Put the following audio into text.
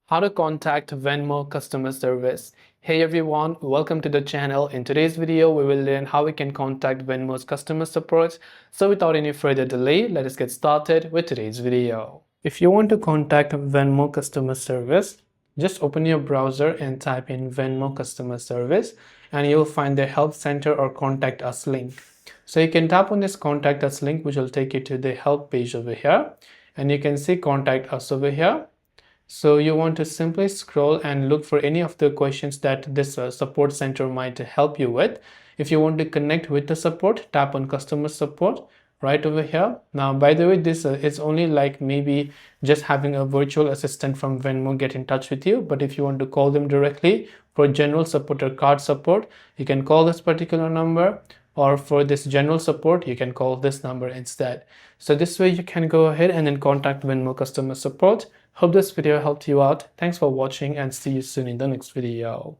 How to contact Venmo customer service. Hey everyone, welcome to the channel. In today's video, we will learn how we can contact Venmo's customer support. So without any further delay, let us get started with today's video. If you want to contact Venmo customer service, just open your browser and type in Venmo customer service and you'll find the help center or contact us link. So you can tap on this contact us link, which will take you to the help page over here, and you can see contact us over here. So you want to simply scroll and look for any of the questions that this support center might help you with. If you want to connect with the support, tap on customer support right over here. Now, by the way, this is only like maybe just having a virtual assistant from Venmo get in touch with you. But if you want to call them directly for general support or card support, you can call this particular number, or for this general support, you can call this number instead. So this way you can go ahead and then contact Venmo customer support. Hope this video helped you out. Thanks for watching and see you soon in the next video.